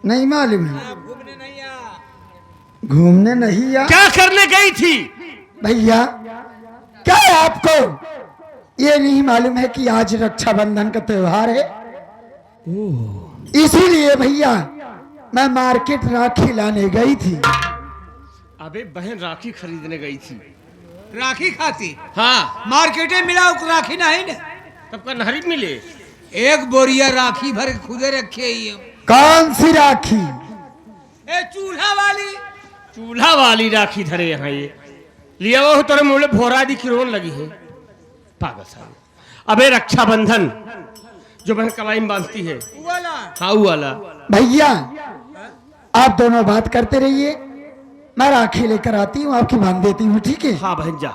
नहीं मालूम है? घूमने नहीं आ। घूमने नहीं आ? क्या करने गई थी? भैया क्या आपको ये नहीं मालूम है कि आज रक्षाबंधन का त्योहार है? इसीलिए भैया मैं मार्केट राखी लाने गई थी। अबे बहन राखी खरीदने गई थी। राखी खाती? हाँ। मार्केट में मिला राखी नहीं ना। तब का नहरी मिले। एक बोरिया राखी भर के खुदे रखे ही। कौन सी राखी? ए चूल्हा वाली। चूल्हा वाली राखी धरे यहाँ ये लिया वो तेरे मुंह में भोरा दी किरोन लगी है पागल साहब। अबे रक्षाबंधन जो बहन कलाई में बांधती है वाला। हाँ वो वाला। भैया आप दोनों बात करते रहिए, मैं राखी लेकर आती हूँ, आपकी बांध देती हूँ, ठीक है? हाँ बहन जा।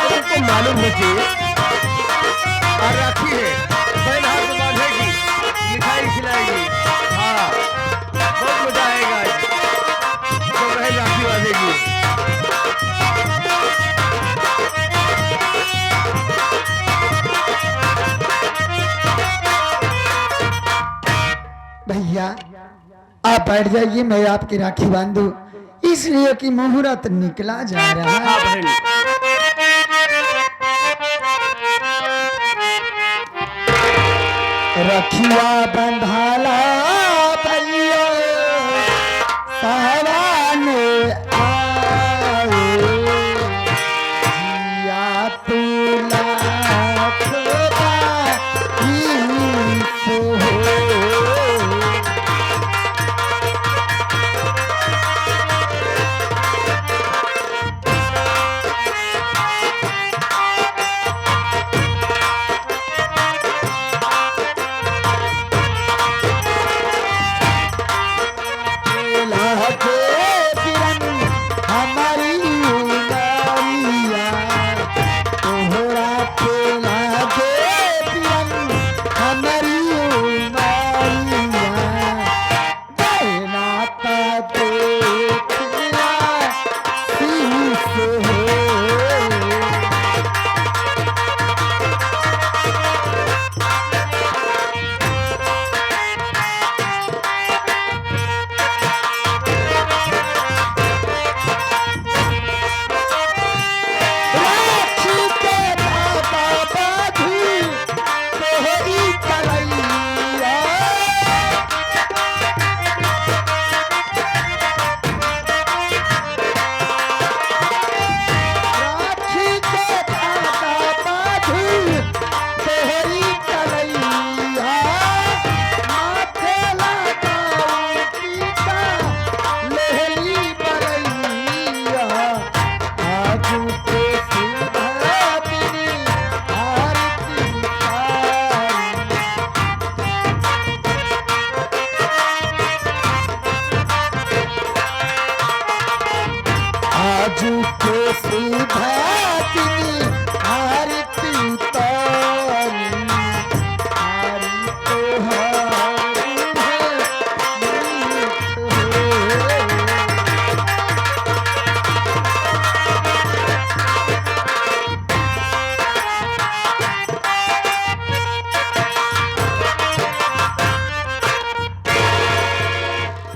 तुमको मालूम है कि और राखी है बहन हाथ में बांधेगी, मिठाई खिलाएगी। हाँ बहुत मजा आएगा तो बहन राखी बांधेगी। भैया आप बैठ जाइए, मैं आपकी राखी बांधू, इसलिए कि मुहूर्त निकला जा रहा है। हाँ बहन। रखिया बंधाला भैया सावन आए, जिया तुला खुदा ही से हो।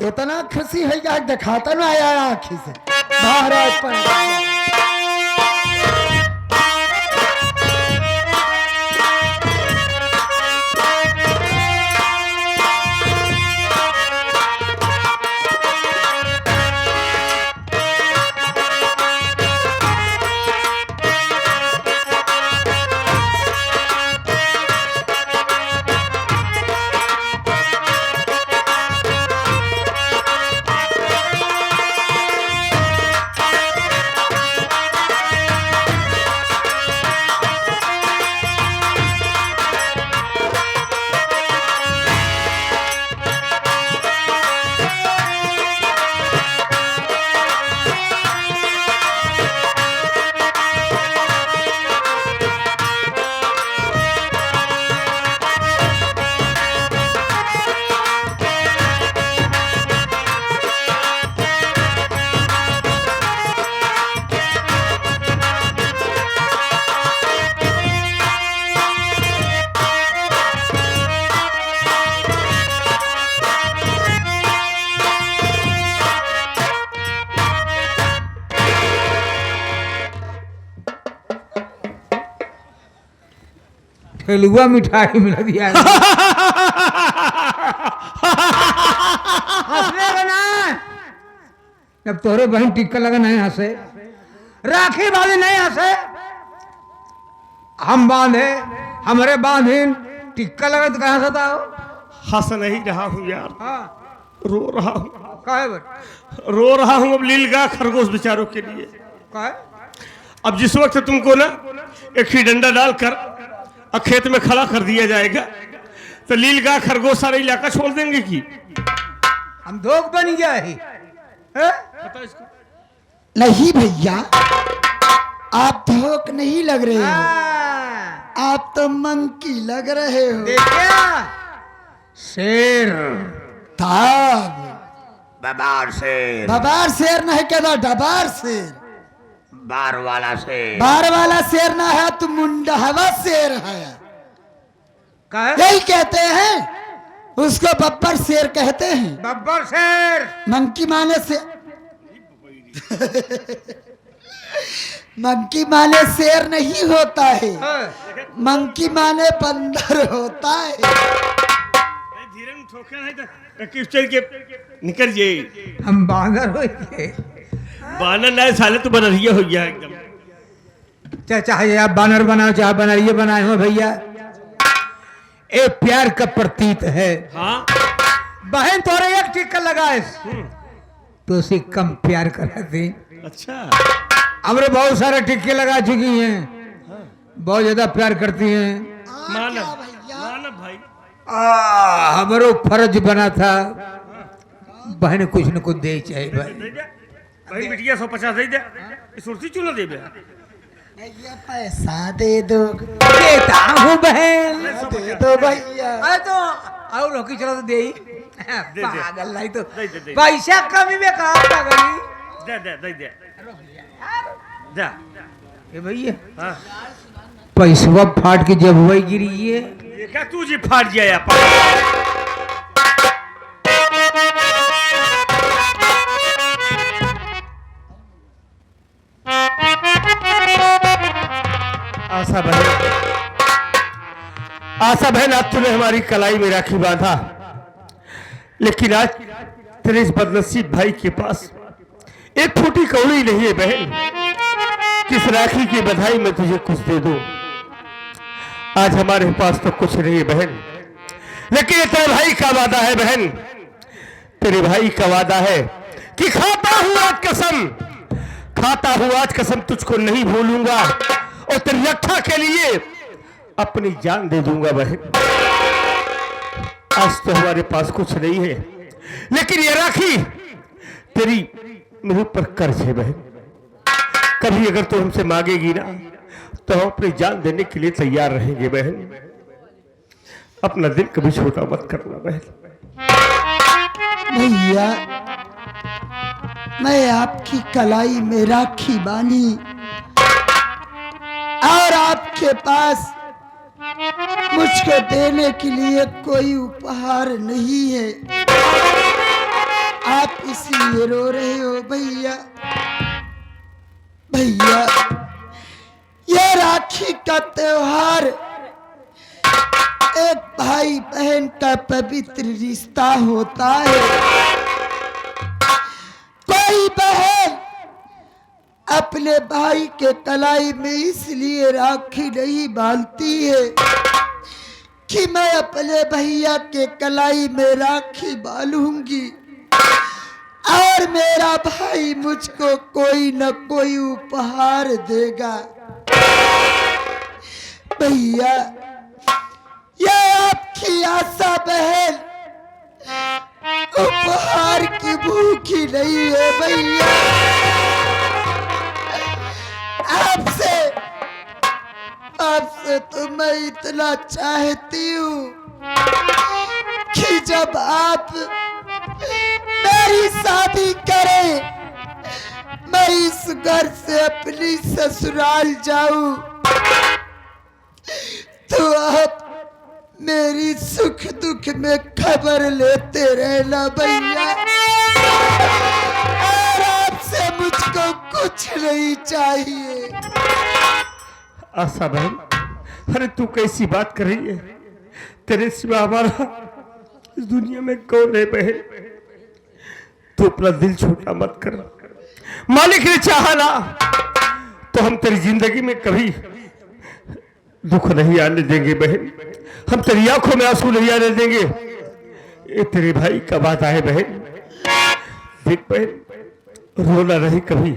इतना खुशी है कि दिखाता ना आया आँखी से महाराज पर। ठेलुआ मिठाई मिला दिया है। हंसने का ना, जब तोरे बहन टिक्का लगा नहीं हंसे, राखी बांधे नहीं हंसे, हम बांधे हमारे बांधिन टिक्का लगा तो कहाँ हंसता हो? हंस नहीं रहा हूँ यार, हाँ रो रहा हूँ, काहे बर रो रहा हूँ अब लीलगाय खरगोश बेचारों के लिए। काहे? अब जिस वक्त तुमको ना एक ही डंडा डालकर और खेत में खड़ा कर दिया जाएगा तो लीलगाय खरगोश सारे इलाका छोड़ देंगे कि हम धोख बन गया है, हैं? नहीं भैया, आप धोख नहीं लग रहे हो, हाँ, आप तो मंकी लग रहे हो। देखा शेर ताब बबार शेर, बबार शेर नहीं कहता, डबार शेर। बार वाला शेर, बार वाला शेर ना है तो मुंडा हवा शेर है, काहे? यही कहते हैं, उसको बब्बर शेर कहते हैं। बब्बर शेर मंकी माने से मंकी माने शेर नहीं होता है, हाँ। मंकी माने बंदर होता है। धीरे में ठोके नहीं तो किस चल के निकल जाए। हम बानर हो गए। बानर नहीं साले तो बनरिया हो गया एकदम। चाहे आप बानर बनाओ चाहे बनरिए बनाए हो भैया, ए प्यार का प्रतीक है। हाँ बहन तोरे एक टिक्का लगाए तो उसे कम प्यार कराते। अच्छा, हमरे बहुत सारे टिक्के लगा चुकी हैं, बहुत ज्यादा प्यार करती हैं। मानव मानव भाई, हमारो फर्ज बना था बहन कुछ न कुछ दे चाहिए भाई। दे दे भाई, बिटिया 150 दे दे, सुरती चूना दे दे। भैया पैसा दे दो, देता हूँ बहन, दे दो भैया। अरे तो और रोकी चलो तो दे ही। दे। पागल नहीं तो दे। पैसा कमी में कहा पागल। दे दे दे दे जा। ए भैया हाँ पैसवा फाट के जब वही गिरी है। ये क्या तू जी फाट गया यार। आशा बहन आज तूने हमारी कलाई में राखी बांधा, लेकिन आज तेरे इस बदनसीब भाई के पास एक फूटी कौड़ी नहीं है बहन, किस राखी की बधाई में तुझे कुछ दे दूं। आज हमारे पास तो कुछ नहीं है बहन, लेकिन ये तेरे भाई का वादा है बहन, तेरे भाई का वादा है कि खाता हूं आज कसम तुझको नहीं भूलूंगा और तेरी रक्षा के लिए अपनी जान दे दूंगा बहन। आज तो हमारे पास कुछ नहीं है, लेकिन ये राखी तेरी मेरे ऊपर कर्ज है बहन। कभी अगर तू हमसे मांगेगी ना तो हम अपनी जान देने के लिए तैयार रहेंगे बहन। अपना दिल कभी छोटा मत करना बहन। भैया मैं आपकी कलाई में राखी बांधी और आपके पास मुझको देने के लिए कोई उपहार नहीं है, आप इसलिए रो रहे हो भैया। भैया ये राखी का त्योहार एक भाई बहन का पवित्र रिश्ता होता है। कोई बहन अपने भाई के कलाई में इसलिए राखी नहीं बांधती है कि मैं अपने भैया के कलाई में राखी बांधूंगी और मेरा भाई मुझको कोई न कोई उपहार देगा। भैया ये आपकी आशा बहन उपहार की भूखी नहीं है भैया। आपसे तो मैं इतना चाहती हूँ कि जब आप मेरी शादी करें मैं इस घर से अपनी ससुराल जाऊं तो आप मेरी सुख दुख में खबर लेते रहना भैया। और आपसे मुझको कुछ नहीं चाहिए। आशा बहन अरे तू कैसी बात कर रही है? तेरे सिवा हमारा इस दुनिया में कौन है बहन? तू अपना दिल छोटा मत कर। मालिक ने चाहा ना तो हम तेरी जिंदगी में कभी दुख नहीं आने देंगे बहन। हम तेरी आंखों में आंसू नहीं आने देंगे। ये तेरे भाई का बात है बहन। देख बहन, रोना नहीं कभी,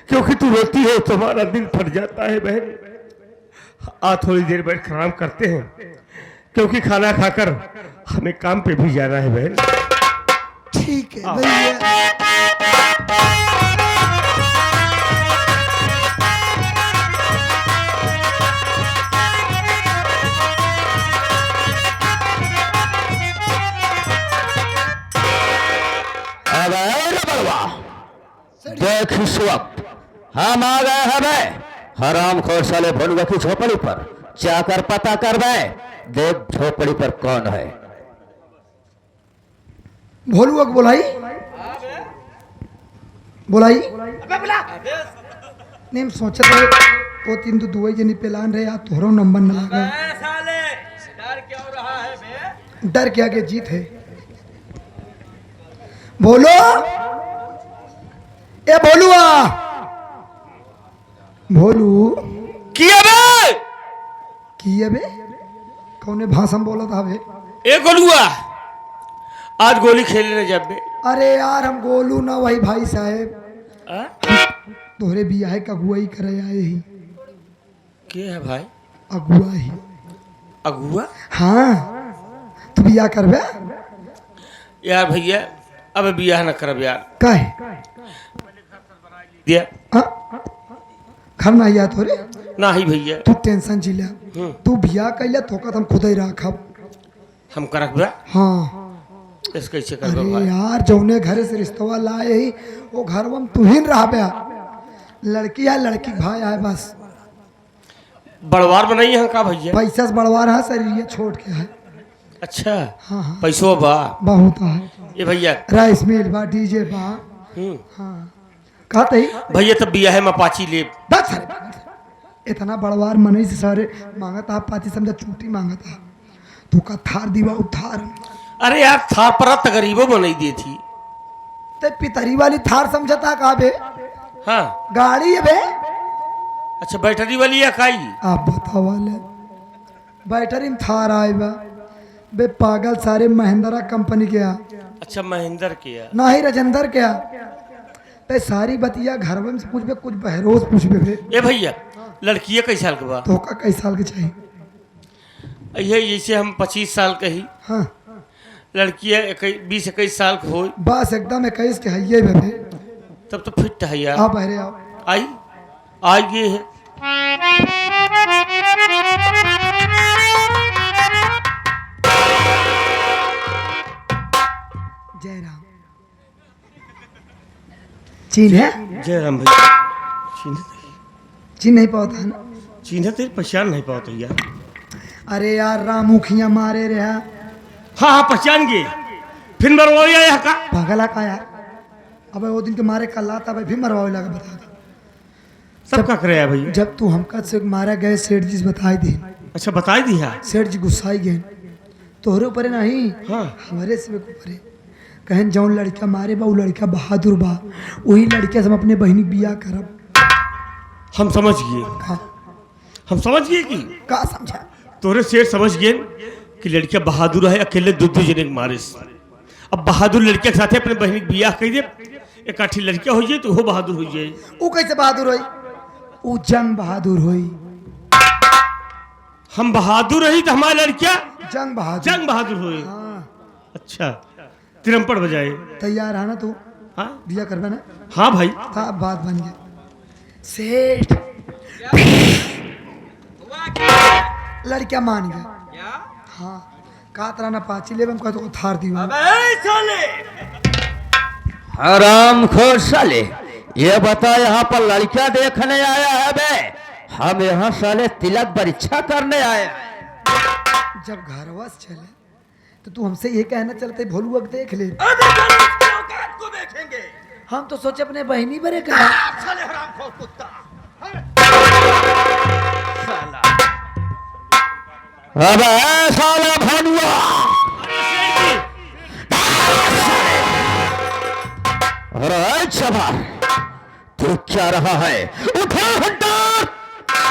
क्योंकि तू रोती है तो हमारा दिल फट जाता है बहन। आ थोड़ी देर बैठ कर आराम करते हैं, क्योंकि खाना खाकर हमें काम पे भी जाना है बहन। ठीक है भैया। अब आए रे बड़वा, देख इस वक्त हम आ गए हमें हराम खोर साले भोलुआ की झोपड़ी पर। जाकर पता कर बे, देख झोपड़ी पर कौन है। भोलुआ को बोलाई बोलाई नहीं सोचा था वो तीन तो दुआई जनी पेलान रहे, तोहरो नंबर न लगा। डर क्या के जीत है। बोलो ए भोलुआ, भोलू किया बे? की बे कौने भाषा में बोला था बे? ए गोलुआ, आज गोली खेलने जब बे। अरे यार हम गोलू ना वही भाई साहेब आ? तोहरे बियाह का अगुआई करे आए ही। के है भाई? अगुआ ही। अगुआ? हाँ तू बियाह करबे? यार भैया अब बियाह न करब यार। काहे? दिया घर ना आया तोरे? ना ही भैया। तू टेंशन जिला, तू बियाह कैले तो हम खुद ही रखब। हम करब बे? हाँ इस कैसे करब अरे भाई? यार जौने घरे से रिश्तवा लाए ही वो घर में तू ही रहबे। लड़की है लड़की भाई है बस। बड़वार बनाई है का भैया? पैसा से बड़वार है शरीर ये छोड़ के है। अच्छा हाँ हाँ पैसो बा? बहुत है। ये भैया राइस मिल बा, डीजे बा। हाँ कहते ही भैया तब बियाह में पाची ले। बस सारे इतना बड़वार मनई से सारे मांगता पाती समझा चूटी मांगता तू का थार दीवा उठार। अरे यार थार पर तो गरीबों बनाई दी थी। ते पितरी वाली थार समझता का बे? हाँ गाड़ी है बे। अच्छा बैटरी वाली है काई? आप बताओ वाले बैटरी में थार आए बा बे पागल सारे महिंद्रा कंपनी के आ। अच्छा महेंद्र के है? ना ही राजेंद्र के आ। ते सारी बतिया घर में से पूछ बे, कुछ बहरोज पूछ बे। ए भैया लड़की कई साल के बा? तो का कई साल के चाहिए? ये जैसे हम 25 साल के ही, हाँ लड़की 20-21 साल के हो, बस एकदम 21 के है ये बे। तब तो फिट है यार। आप बहरे आओ। आई आई ये है। जय राम। चीन है? जय राम भैया। चीन नहीं पाता है ना? चिन्ह तेरी पहचान नहीं पाता यार। अरे यार राम मुखिया मारे रे। हाँ हाँ पहचान गए। फिर मरवाओ या का? पागला का यार। अबे वो दिन के मारे कल आता भाई फिर मरवावे लगा बता दे। सब का करे भैया? जब तू हमका से मारा गए सेठ जी से बताई दी। अच्छा बताई दी है? सेठ जी गुस्साई गए तोहरे ऊपर नहीं। हाँ हमारे से ऊपर कहन जौन लड़का मारे बा वो लड़का बहादुर बा, वही लड़के से हम अपने बहनी बियाह करब। हम समझ गए। का हम समझ गए कि का समझा? तोरे शेर समझ गए कि लड़का बहादुर है, अकेले दो जने के मारे से। अब बहादुर लड़के के साथ अपने बहनी बियाह कर दे, इकट्ठी लड़कियां हो जाए तो वो बहादुर हो जाए। वो कैसे बहादुर होई? वो जंग बहादुर होई। हम बहादुर रही तो हमारी लड़कियां जंग बहादुर। जंग बहादुर हुए। हाँ अच्छा तिरंपड़ बजाए। तैयार है ना तू? हाँ बियाह करबे ना? हाँ भाई। था बात बन गई। सेठ लड़किया मान गए। हाँ का तरह ना पाची ले कहते को थार दी। हराम खोर साले, ये बता यहाँ पर लड़कियां देखने आया है बे? हम यहाँ साले तिलक परीक्षा करने आए हैं। जब घरवा से चले तो तू हमसे ये कहना चलते भोलुआ को देख ले। को देखेंगे। हम तो सोचे अपने बहनी बरे का। साले हरामखोर कुत्ता। साला अब ऐसा ना भानुआ, अरे चबार, तू क्या रहा है? उठा हंटर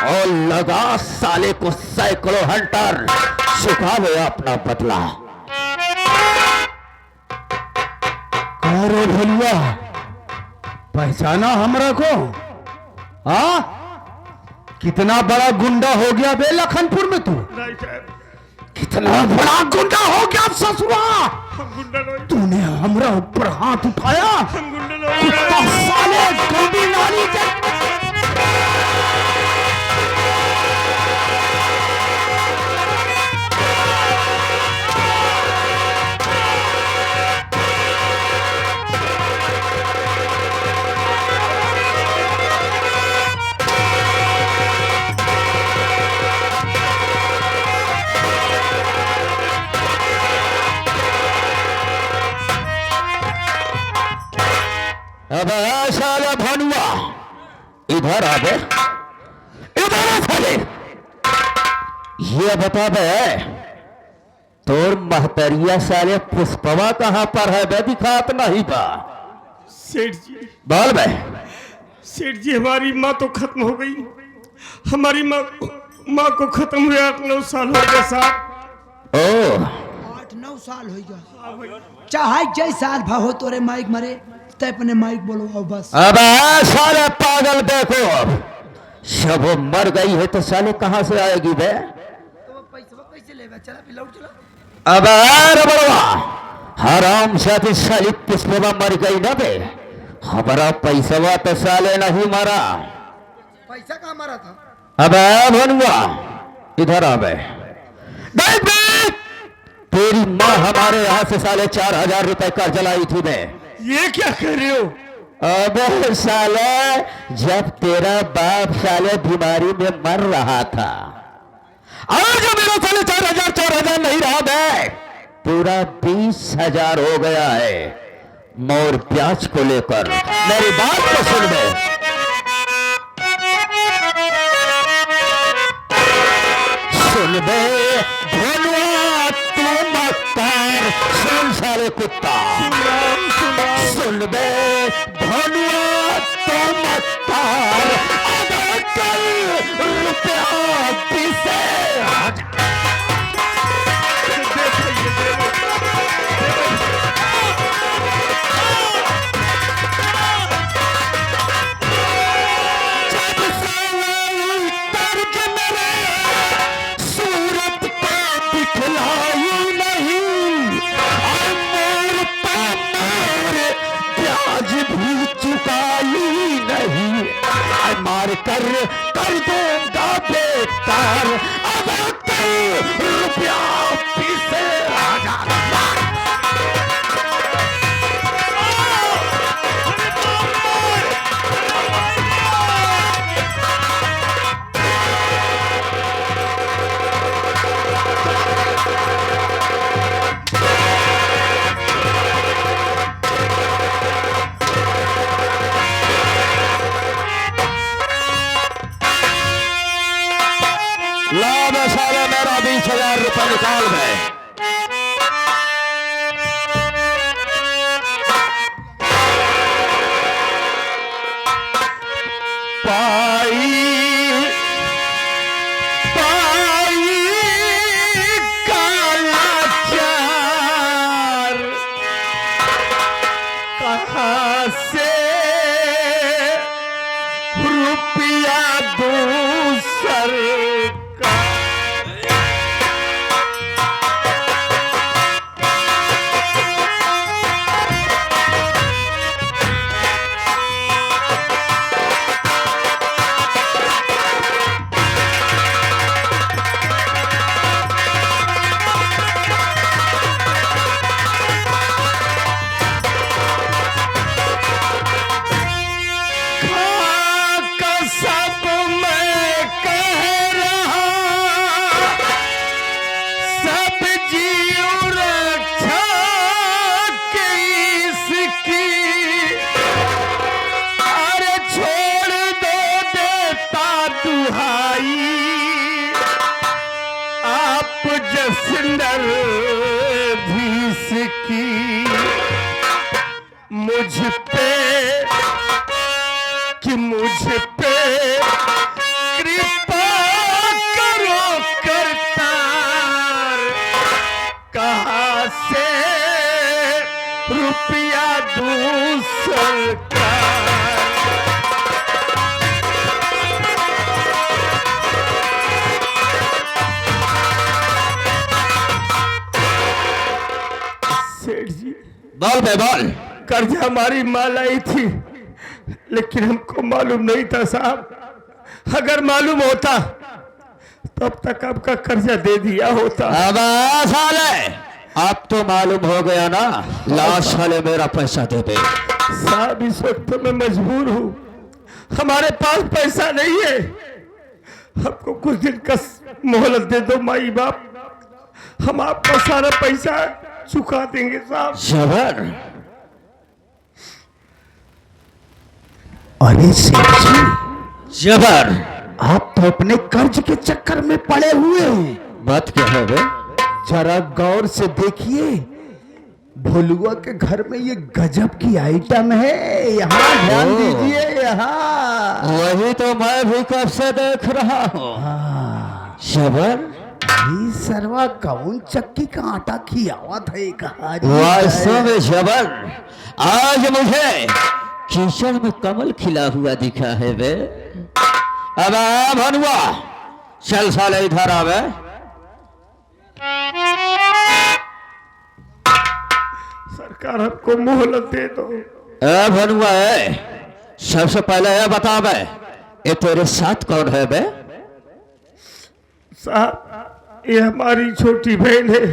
और लगा साले को सैकड़ों हंटर, चुकावे अपना बदला। अरे भलुआ, पहचाना हमरा को? हाँ, कितना बड़ा गुंडा हो गया बे लखनपुर में तू। कितना बड़ा गुंडा हो गया ससुरा। तूने हमरा ऊपर हाथ उठाया। कुत्ता साले गंदी नाली के। अब ऐसा ना भानुआ, इधर आ बे, इधर आ साले। ये बता बे, तोर महतरिया साले पुष्पवा कहाँ पर है बे? दिखात नहीं बा। सेठ जी, बोल बे। सेठ जी, हमारी माँ तो खत्म हो गई। हमारी माँ को खत्म हुए 8-9 साल हो गए साहब। ओ 8-9 साल हो गया। चाहे जय साल भा हो तोरे माइक मरे, तय अपने माइक बोलो अब बस। अब साले पागल देखो, अब जब वो मर गई है तो साले कहाँ से आएगी बे? तो पैसा कैसे लेगा? चला भी लौट चला। अब अरे बड़वा, हराम जाति साली पुष्पवा मर गई ना बे, हमारा पैसवा तो साले नहीं मरा। पैसा कहाँ मारा था? अब भनुआ, इधर आ बे। देख बे, तेरी माँ हमारे यहाँ से साले 4000 रुपए कर्ज लाई थी बे। ये क्या कर रहे हो? अबे साले, जब तेरा बाप साले बीमारी में मर रहा था, और जो मेरा साले 4000 नहीं रहा बे, पूरा 20,000 हो गया है मोर ब्याज को लेकर। मेरी बात को सुन बे। सुन बे भनुआ, तू मक्कार, सुन साले कुत्ता, सुन बे भनुआ, तू मक्कार, अदा कर रुपया 20,000। कर दूंगा बेकार, अदा कर रुपया 20,000। ला बे साले, मेरा 20,000 रुपये निकाल बे। पाई काला चार, कहाँ से रुपया दूसर का? सिंदर धीस की मुझ पे कृपा करो करतार, कहाँ से रुपया दूं सरकार। सेठ जी, बोल बे बोल। कर्जा हमारी माँ लाई थी, लेकिन हमको मालूम नहीं था साहब। अगर मालूम होता तब तक आपका कर्जा दे दिया होता। अब साले अब तो मालूम हो गया ना, लाश साले मेरा पैसा दे दे। साहब इस वक्त तो मैं मजबूर हूँ, हमारे पास पैसा नहीं है। हमको कुछ दिन का मोहलत दे दो माई बाप, हम आपका सारा पैसा चुका देंगे साहब। जबर। अरे सेठ जी, जबर। आप तो अपने कर्ज के चक्कर में पड़े हुए हैं। बात क्या है बे? जरा गौर से देखिए, भोलुआ के घर में ये गजब की आइटम है। यहाँ ध्यान ओह। दीजिए, यहाँ। वही तो मैं भी कब से देख रहा हूँ। जबर। ये सरवा कौन चक्की का आटा खियावत है कहा वास्तव में जबर। आज मुझे कीचड़ में कमल खिला हुआ दिखा है बे। अब भनुआ चल साले इधर आवे। सरकार हमको मोहलत दे दो। भनुआ है, सबसे पहले यह बता बे, ये तेरे साथ कौन है बे? साहब ये हमारी छोटी बहन है,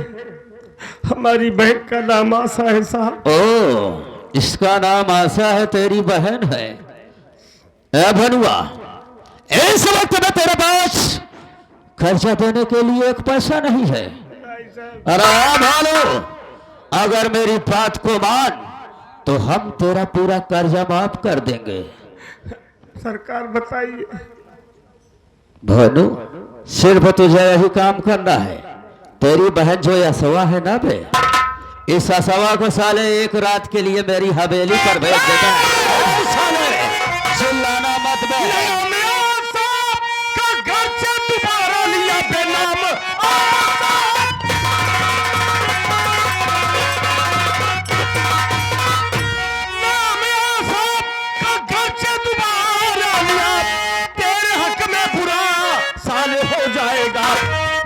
हमारी बहन का नाम आशा है साहब। ओ, इसका नाम आशा है, तेरी बहन है। भनुआ, इस वक्त में तेरे पास खर्चा देने के लिए एक पैसा नहीं है। अरे भालू, अगर मेरी बात को मान तो हम तेरा पूरा कर्जा माफ कर देंगे। सरकार बताइए। भानु, सिर्फ तुझे यही काम करना है। तेरी बहन जो असवा है ना बे, इस असवा को साले एक रात के लिए मेरी हवेली पर भेज देगा। साले चिल्लाना मत बे।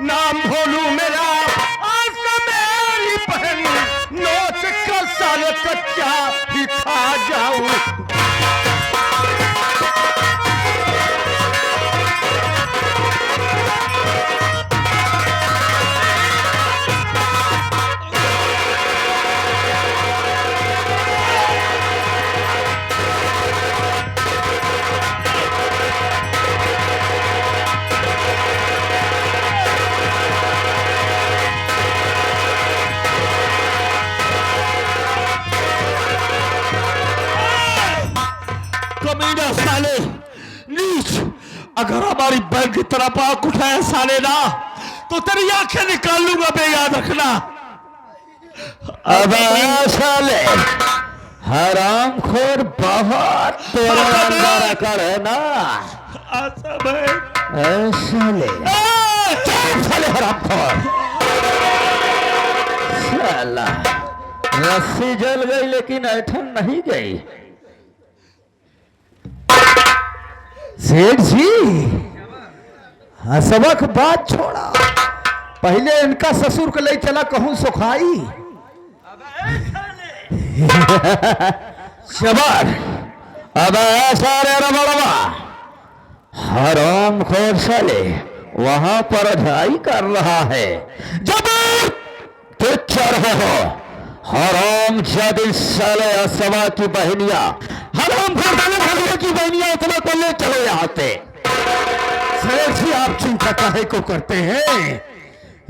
नाम भोलू मेरा, आज मेरी बहन नोच कर साले कच्चा ही खा जाऊं। कमीना साले नीच, अगर हमारी बहन की तरफ आंख उठाए साले ना, तो तेरी आंखें निकाल लूंगा बे, याद रखना। अब साले हरामखोर बहुत तेरा अंदर अकड़ है ना। आशा बहन, साले साले हरामखोर। साला रस्सी जल गई लेकिन ऐठन नहीं गई। सेठ जी, सबक बात छोड़ा, पहले इनका ससुर को ले चला कहूं सुखाई। शबर, अब सारे रबड़वा हराम खोर साले वहां पर ढाई कर रहा है। जब देख क्या रहे हो हराम जादी साले असवा की बहनिया, हराम खोर साले की बहनिया इतना को ले चलो यहाँ से। सेठ जी, आप चिंता काहे को करते हैं?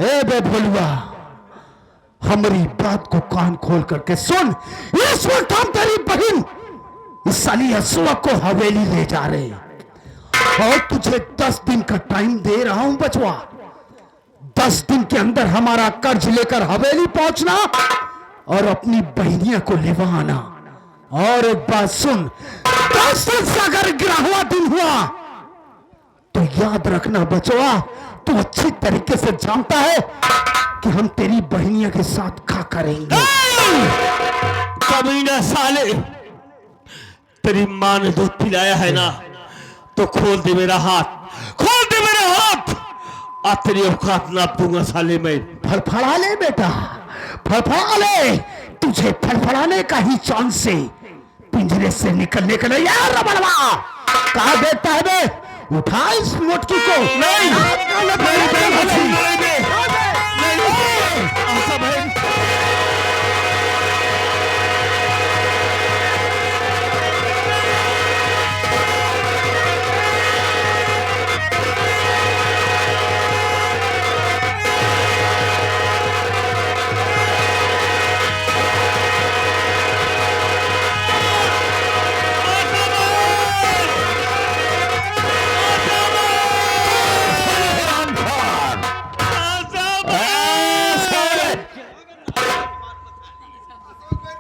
ए बे भोलुआ, हमारी बात को कान खोल करके सुन। इस वक्त हम तेरी बहन इस साली असुआ को हवेली ले जा रहे हैं और तुझे 10 दिन का टाइम दे रहा हूं बचवा। 10 दिन के अंदर हमारा कर्ज लेकर हवेली पहुंचना और अपनी बहनिया को लेवा आना। और एक बात सुन, 10 दिन से अगर 11वां दिन हुआ तो याद रखना बचवा, तू अच्छी तरीके से जानता है कि हम तेरी बहनिया के साथ क्या करेंगे। कमीना साले, तेरी माँ ने दूध पिलाया है ना, तो खोल दे मेरा हाथ, खोल दे मेरा हाथ, आ तेरी औकात नाप दूंगा साले मैं। फड़फड़ा ले बेटा, फड़फड़ा ले, तुझे फड़फड़ाने का ही चांस से पिंजरे से निकलने का नहीं। यार रबड़वा, कहा देखता है बे, उठा इस मोटकी को। नहीं,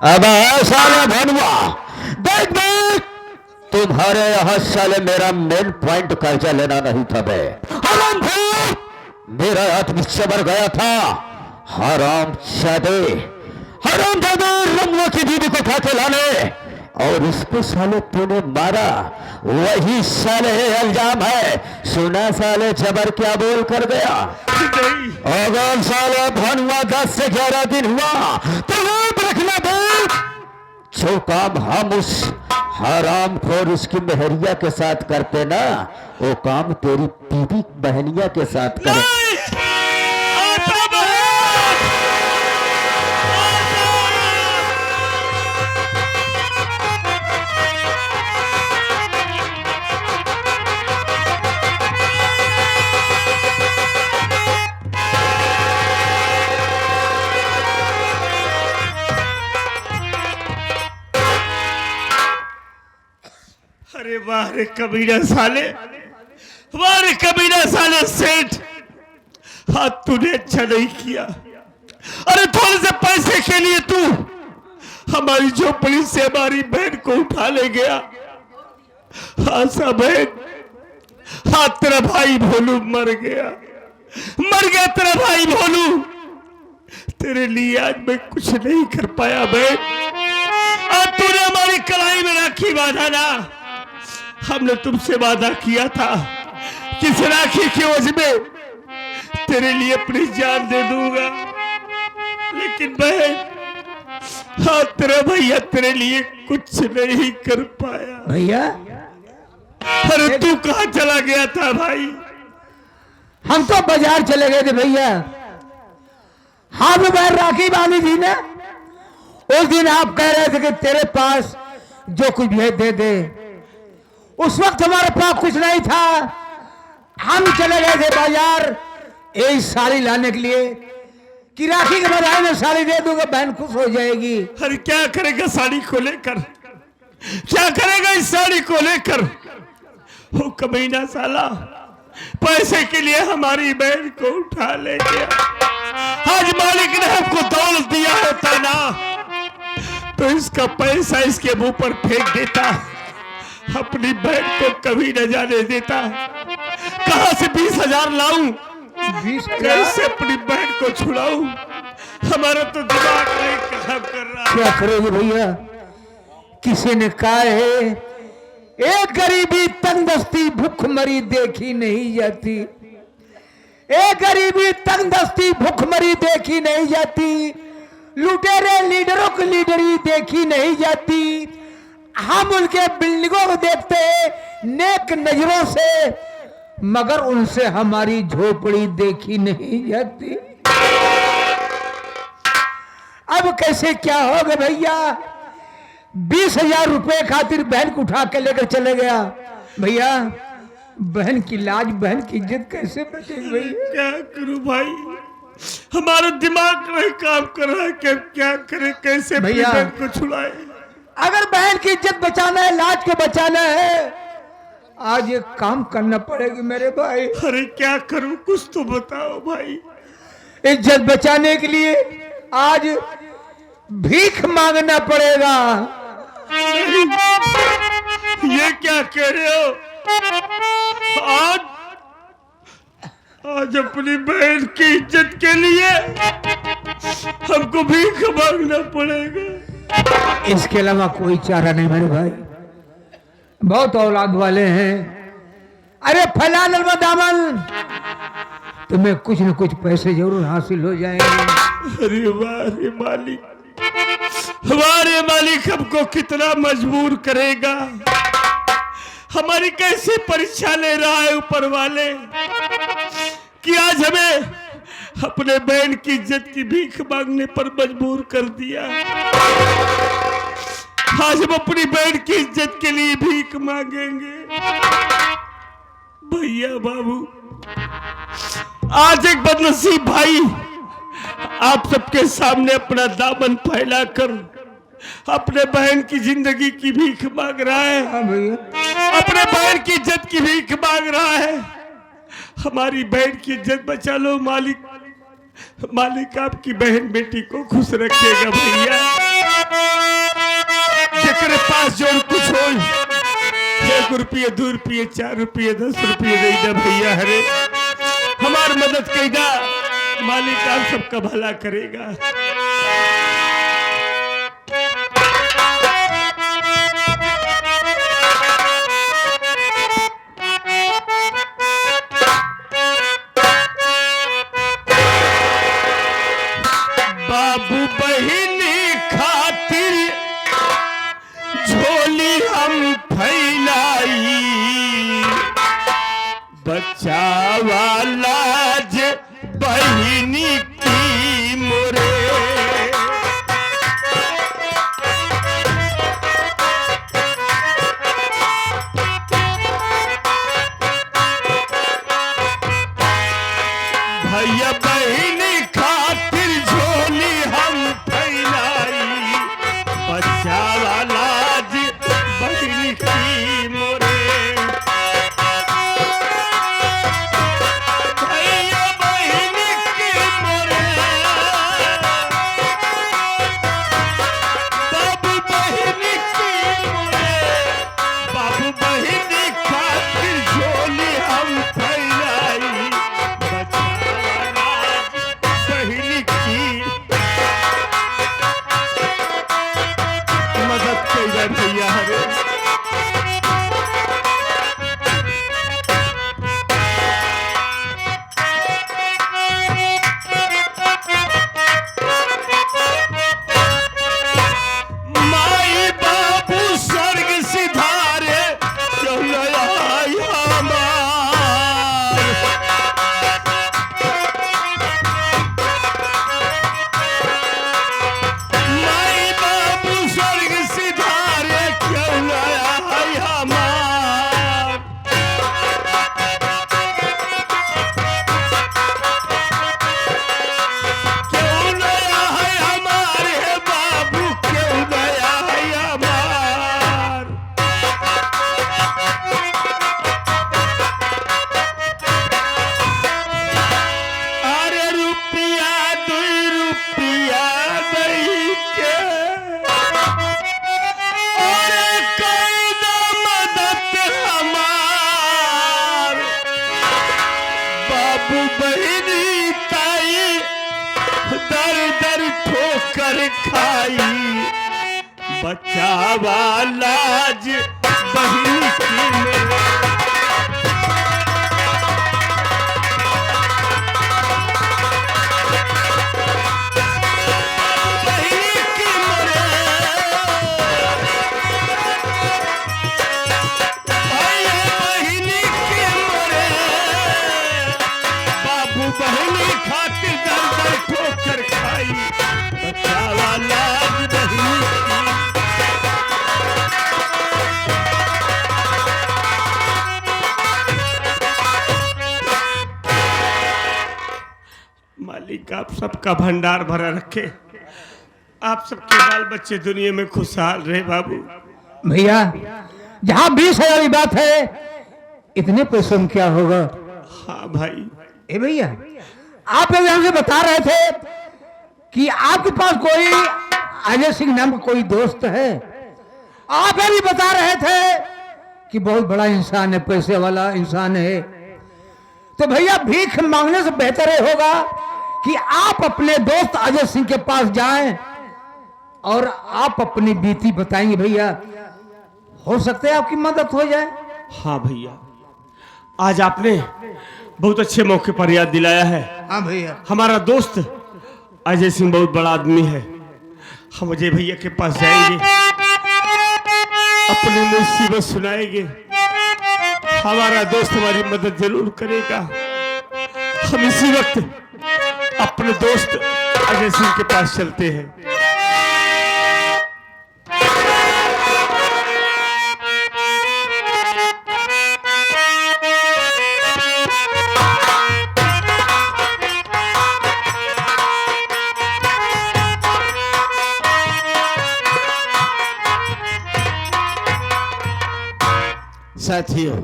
अब साले भनुआ, देख देख, तुम्हारे यहाँ साले मेरा मेन पॉइंट कर्जा लेना नहीं था बे। हराम भाई, मेरा हाथ में चबर गया था। हराम जादे रमुआ की बीवी को उठा के लाने, और उसको साले तूने मारा, वही साले इल्जाम है। सुना साले जबर क्या बोल कर गया। अगर साले भनुआ 10 से 11 दिन हुआ तो याद रखना दे, जो काम हम उस हराम खोर उसकी मेहरिया के साथ करते ना, वो काम तेरी बीबी बहनिया के साथ करे। अरे वाह रे कमीना साले, वाह रे कमीना साले सेठ, हाथ तूने अच्छा नहीं किया। अरे थोड़े से पैसे के लिए तू हमारी झोपड़ी से हमारी बहन को उठा ले गया। हाँ सा बहन, हाँ तेरा भाई भोलू मर गया तेरा भाई भोलू। तेरे लिए आज मैं कुछ नहीं कर पाया बहन। आज तूने हमारी कलाई में राखी बांधा ना, हमने तुमसे वादा किया था कि इस राखी के वजह में तेरे लिए अपनी जान दे दूंगा, लेकिन बहन, हाँ तेरा भैया तेरे लिए कुछ नहीं कर पाया। भैया, अरे तू कहाँ चला गया था भाई? हम तो बाजार चले गए थे भैया। हाथ में पैर राखी बांधी थी ना, उस दिन आप कह रहे थे कि तेरे पास जो कुछ भी है दे दे। उस वक्त हमारे पास कुछ नहीं था, हम चले गए थे बाजार एक साड़ी लाने के लिए कि राखी के बजाय में साड़ी दे दूंगा, बहन खुश हो जाएगी। अरे क्या करेगा साड़ी को लेकर, क्या करेगा इस साड़ी को लेकर? वो कमीना साला पैसे के लिए हमारी बहन को उठा ले गया। आज मालिक ने हमको दौलत दिया होता ना, तो इसका पैसा इसके मुंह पर फेंक देता, अपनी बहन को कभी न जाने देता। कहां से 20,000 लाऊं, कैसे अपनी बहन को छुड़ाऊं? हमारा तो दिमाग नहीं काम कर रहा। क्या करोगे भैया? किसी ने कहा है, एक गरीबी तंगदस्ती भूखमरी देखी नहीं जाती। एक गरीबी तंगदस्ती भूखमरी देखी नहीं जाती। लुटेरे लीडरों की लीडरी देखी नहीं जाती। हम उनके बिल्डिंगों को देखते हैं नेक नजरों से, मगर उनसे हमारी झोपड़ी देखी नहीं जाती। अब कैसे क्या होगा भैया? 20,000 रुपए खातिर बहन को उठा के लेकर चले गया। भैया, बहन की लाज, बहन की इज्जत कैसे बचेगी भैया? क्या करूं भाई, हमारा दिमाग नहीं काम कर रहा है कि क्या करे, कैसे भैया बहन को छुड़ाए। अगर बहन की इज्जत बचाना है, लाज को बचाना है, आज एक काम करना पड़ेगा मेरे भाई। अरे क्या करूं, कुछ तो बताओ भाई। इज्जत बचाने के लिए आज भीख मांगना पड़ेगा। ये क्या कह रहे हो? आज अपनी बहन की इज्जत के लिए हमको भीख मांगना पड़ेगा। इसके अलावा कोई चारा नहीं मेरे भाई। बहुत औलाद वाले हैं। अरे फैला नर्मदा दामन, तुम्हें कुछ न कुछ पैसे जरूर हासिल हो जाएंगे। अरे वाह मालिक, हमारे मालिक हमको कितना मजबूर करेगा। हमारी कैसे परीक्षा ले रहा है ऊपर वाले कि आज हमें अपने बहन की इज्जत की भीख मांगने पर मजबूर कर दिया। आज हम अपनी बहन की इज्जत के लिए भीख मांगेंगे। भैया बाबू, आज एक बदनसीब भाई आप सबके सामने अपना दामन फैलाकर अपने बहन की जिंदगी की भीख मांग रहा है। हाँ भैया, अपने बहन की इज्जत की भीख मांग रहा है। हमारी बहन की इज्जत बचा लो मालिक। मालिक आपकी बहन बेटी को खुश रखेगा भैया। जेकरे पास जो कुछ हो, 1 रुपये 2 रुपये 4 रुपये 10 रुपये दे दे भैया। हरे हमार मदद करेगा मालिक, आप सबका भला करेगा। बाबू बहिनी खातिर झोली हम फैलाई, बचावा लाज बहिनी की मोरे। भैया बहिनी खातिर झोली हम फैलाई, बचावा लाज बहिनी की मोरे। भैया बहिनी की मोरे, बाबू बहिनी की मोरे। बाबू बहिनी खातिर झोली हम फैलाई, बचावा लाज बहिनी की। मदद कइला भैया हरे। माई बाबू स्वर्ग सिधारे क्यों न आई हमार। माई बाबू स्वर्ग सिधारे क्यों न आई हमार। क्यों न आई हमारे बाबू, क्यों न आई हमार। अरे रुपया 2 रुपया दई के, अरे कईदा मदद हमार। बाबू बहिनी ताई दर दर ठोकर खाई, बचावा लाज बहिनी की मोरे। बहिनी की मोरे, भैया बहिनी की मोरे। बाबू बहिनी खातिर दर दर ठोकर खाई, बचावा लाज बहिनी की। मालिक आप सबका भंडार भरा रखे, आप सबके बाल बच्चे दुनिया में खुशहाल रहे बाबू। भैया जहाँ 20,000 की बात है, इतने पैसों में क्या होगा? हाँ भाई, ए भैया आप अभी हमसे बता रहे थे कि आपके पास कोई अजय सिंह नाम का कोई दोस्त है। आप अभी बता रहे थे कि बहुत बड़ा इंसान है, पैसे वाला इंसान है। तो भैया भीख मांगने से बेहतर ये होगा कि आप अपने दोस्त अजय सिंह के पास जाएं और आप अपनी बीती बताएंगे। भैया हो सकता है आपकी मदद हो जाए। हाँ भैया, आज आपने बहुत अच्छे मौके पर याद दिलाया है। हाँ भैया। हमारा दोस्त अजय सिंह बहुत बड़ा आदमी है। हम अजय भैया के पास जाएंगे, अपनी मुसीबत सुनाएंगे। हमारा दोस्त हमारी मदद जरूर करेगा। हम इसी वक्त अपने दोस्त अजय सिंह के पास चलते हैं। साथियों,